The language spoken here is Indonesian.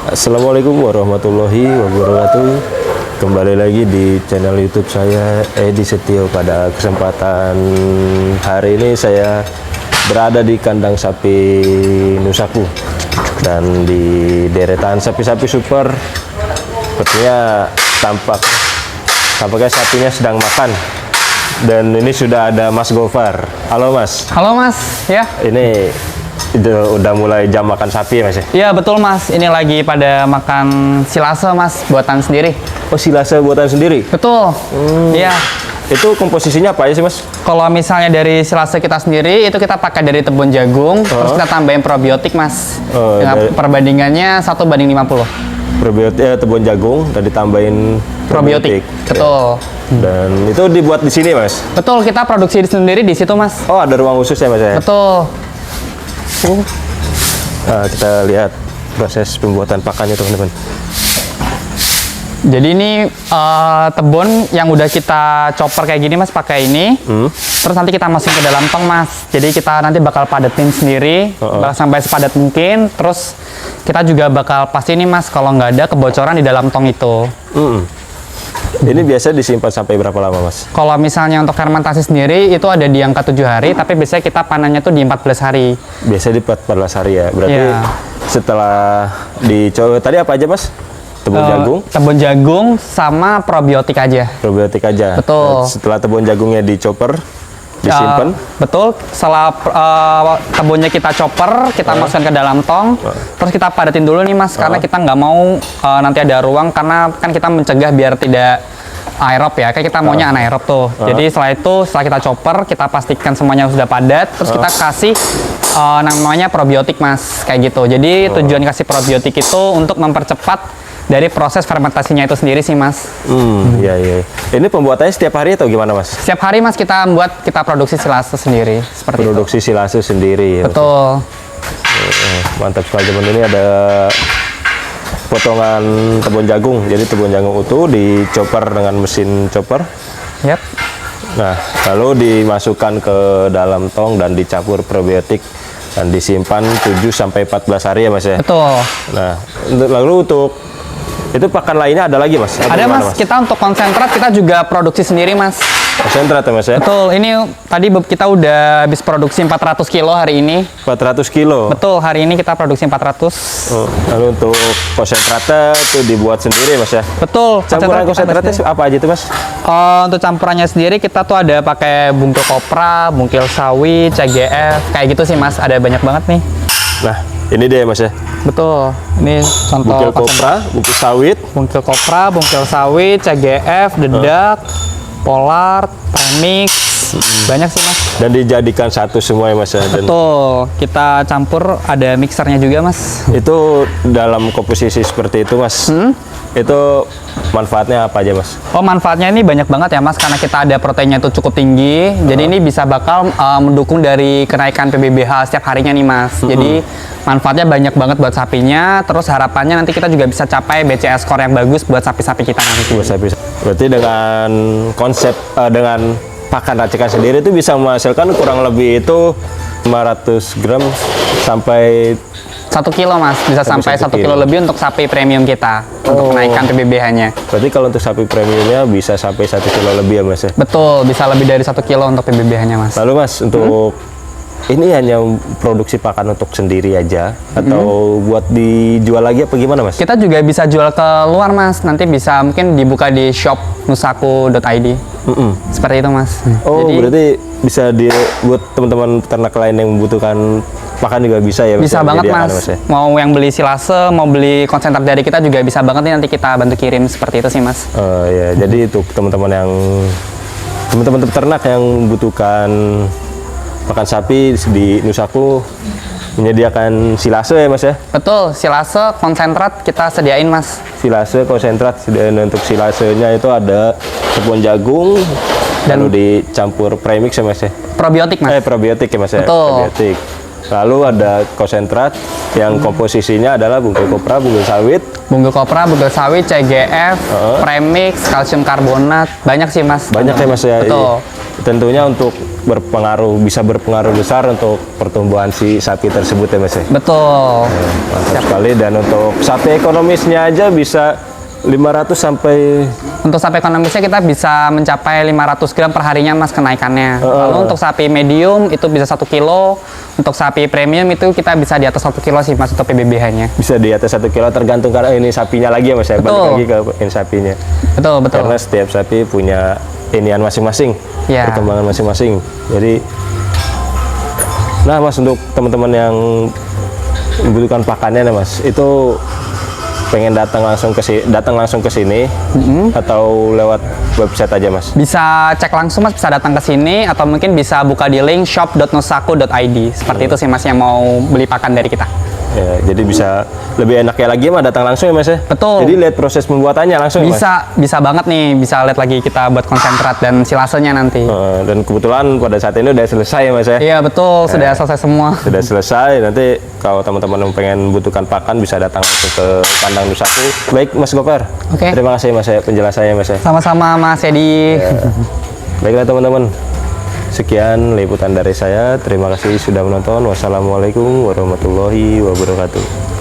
Assalamualaikum warahmatullahi wabarakatuh. Kembali lagi di channel YouTube saya, Edi Setio. Pada kesempatan hari ini saya berada di kandang sapi Nusaku dan di deretan sapi-sapi super. Sepertinya tampaknya sapinya sedang makan. Dan ini sudah ada Mas Gofar. Halo Mas. Halo Mas, ya. Ini udah mulai jam makan sapi ya Mas ya? Iya betul Mas, ini lagi pada makan silase Mas, buatan sendiri. Oh, silase buatan sendiri? Betul, iya. Itu komposisinya apa aja sih Mas? Kalau misalnya dari silase kita sendiri, itu kita pakai dari tebon jagung, terus kita tambahin probiotik Mas. Dengan perbandingannya 1:50. Probiotik, tebon jagung dan ditambahin probiotik. Betul. Dan itu dibuat di sini Mas? Betul, kita produksi sendiri di situ Mas. Oh, ada ruang khusus ya Mas ya? Betul. Nah, kita lihat proses pembuatan pakannya teman-teman. Jadi ini tebon yang udah kita chopper kayak gini Mas, pakai ini. Terus nanti kita masukin ke dalam tong Mas. Jadi kita nanti bakal padetin sendiri, sampai sepadat mungkin. Terus kita juga bakal pasti nih Mas, kalau nggak ada kebocoran di dalam tong itu. Ini biasa disimpan sampai berapa lama Mas? Kalau misalnya untuk fermentasi sendiri itu ada di angka 7 hari, tapi biasanya kita panennya tuh di 14 hari. Biasa di 14 hari ya. Berarti setelah dicoba tadi apa aja Mas? Tebon jagung? Tebon jagung sama probiotik aja. Probiotik aja. Betul. Setelah tebon jagungnya dicoper, disimpan? Betul. Setelah tebonnya kita chopper, kita masukkan ke dalam tong, terus kita padatin dulu nih Mas, karena kita nggak mau nanti ada ruang, karena kan kita mencegah biar tidak aerob ya, kayak kita maunya anaerob tuh. Jadi setelah itu, setelah kita chopper, kita pastikan semuanya sudah padat, terus kita kasih namanya probiotik Mas, kayak gitu. Jadi tujuan kasih probiotik itu untuk mempercepat dari proses fermentasinya itu sendiri sih Mas. Iya. Ini pembuatannya setiap hari atau gimana Mas? Setiap hari Mas kita produksi silase sendiri, seperti Produksi itu. silase sendiri ya? Betul. Mantap sekali teman. Ini ada potongan tebon jagung. Jadi tebon jagung utuh dicoper dengan mesin chopper. Yap. Nah, lalu dimasukkan ke dalam tong dan dicampur probiotik dan disimpan 7-14 hari ya Mas ya? Betul. Nah, lalu untuk itu pakan lainnya ada lagi Mas? Ada Mas, kita untuk konsentrat kita juga produksi sendiri Mas. Konsentrat ya Mas ya? Betul, ini tadi kita udah habis produksi 400 kilo hari ini. 400 kilo? Betul, hari ini kita produksi 400. Lalu untuk konsentratnya itu dibuat sendiri Mas ya? Betul. Campuran konsentratnya apa aja itu Mas? Untuk campurannya sendiri kita tuh ada pakai bungkil kopra, bungkil sawi, CGF, kayak gitu sih Mas, ada banyak banget nih. Nah, ini dia Mas ya? Betul, ini contoh bungkil kopra, bungkil sawit. Bungkil kopra, bungkil sawit, CGF, dedak, polar, premix, banyak sih Mas. Dan dijadikan satu semua ya Mas ya? Betul, kita campur, ada mixernya juga Mas. Itu dalam komposisi seperti itu Mas, itu manfaatnya apa aja Mas? Oh, manfaatnya ini banyak banget ya Mas, karena kita ada proteinnya itu cukup tinggi, jadi ini bisa bakal mendukung dari kenaikan PBBH setiap harinya nih Mas. Jadi manfaatnya banyak banget buat sapinya, terus harapannya nanti kita juga bisa capai BCS score yang bagus buat sapi-sapi kita nanti. Berarti dengan konsep, dengan pakan racikan sendiri itu bisa menghasilkan kurang lebih itu 500 gram sampai 1 kilo Mas, bisa sampai 1 kilo lebih untuk sapi premium kita, untuk kenaikan PBBH-nya. Berarti kalau untuk sapi premiumnya bisa sampai 1 kilo lebih ya Mas ya? Betul, bisa lebih dari 1 kilo untuk PBBH-nya Mas. Lalu Mas, untuk ini hanya produksi pakan untuk sendiri aja atau buat dijual lagi apa gimana Mas? Kita juga bisa jual ke luar Mas, nanti bisa mungkin dibuka di shop nusaku.id. Seperti itu Mas. Oh, jadi, berarti bisa buat teman-teman peternak lain yang membutuhkan pakan juga bisa ya Mas? Bisa banget Mas. Ya? Mau yang beli silase, mau beli konsentrat dari kita juga bisa banget nih, nanti kita bantu kirim, seperti itu sih Mas. Oh ya, jadi untuk teman-teman peternak yang membutuhkan pakan sapi di Nusaku menyediakan silase ya Mas ya? Betul, silase konsentrat kita sediain Mas. Silase konsentrat, dan untuk silasenya itu ada tepung jagung dan lalu dicampur premix ya Mas ya? Probiotik Mas. Probiotik ya Mas ya? Betul. Probiotik. Lalu ada konsentrat yang komposisinya adalah bungkul kopra, bungkul sawit. Bungkul kopra, bungkul sawit, CGF, premix, kalsium karbonat, banyak sih mas. Banyak ya mas ya. Betul. Tentunya untuk bisa berpengaruh besar untuk pertumbuhan si sapi tersebut ya mas ya. Betul. Mantap sekali. Dan untuk sapi ekonomisnya aja bisa 500 sampai Untuk sapi ekonomisnya kita bisa mencapai 500 gram per harinya mas kenaikannya. Lalu untuk sapi medium itu bisa 1 kilo. Untuk sapi premium itu kita bisa di atas 1 kilo sih mas untuk PBBH-nya. bisa di atas 1 kilo tergantung karena ini sapinya lagi ya mas ya. Balik Betul. lagi ke ini sapinya. Betul, betul. Karena setiap sapi punya inian masing-masing, Ya. perkembangan masing-masing. Jadi, nah mas untuk teman-teman yang membutuhkan pakannya nih mas, itu pengen datang langsung ke sini atau lewat website aja mas? Bisa cek langsung mas, bisa datang ke sini atau mungkin bisa buka di link shop.nusaku.id. Seperti itu sih mas yang mau beli pakan dari kita. Ya, jadi bisa lebih enaknya lagi mah datang langsung ya mas ya? Betul. Jadi lihat proses pembuatannya langsung ya, mas? Bisa banget nih, bisa lihat lagi kita buat konsentrat dan silasenya nanti. Dan kebetulan pada saat ini udah selesai ya mas ya? Iya betul, sudah selesai semua. Sudah selesai, nanti kalau teman-teman yang pengen butuhkan pakan bisa datang langsung ke kandang Nusaku. Baik mas Gopar, Oke. terima kasih mas ya penjelasannya mas ya. Sama-sama mas Edi. Baiklah teman-teman, sekian liputan dari saya. Terima kasih sudah menonton. Wassalamualaikum warahmatullahi wabarakatuh.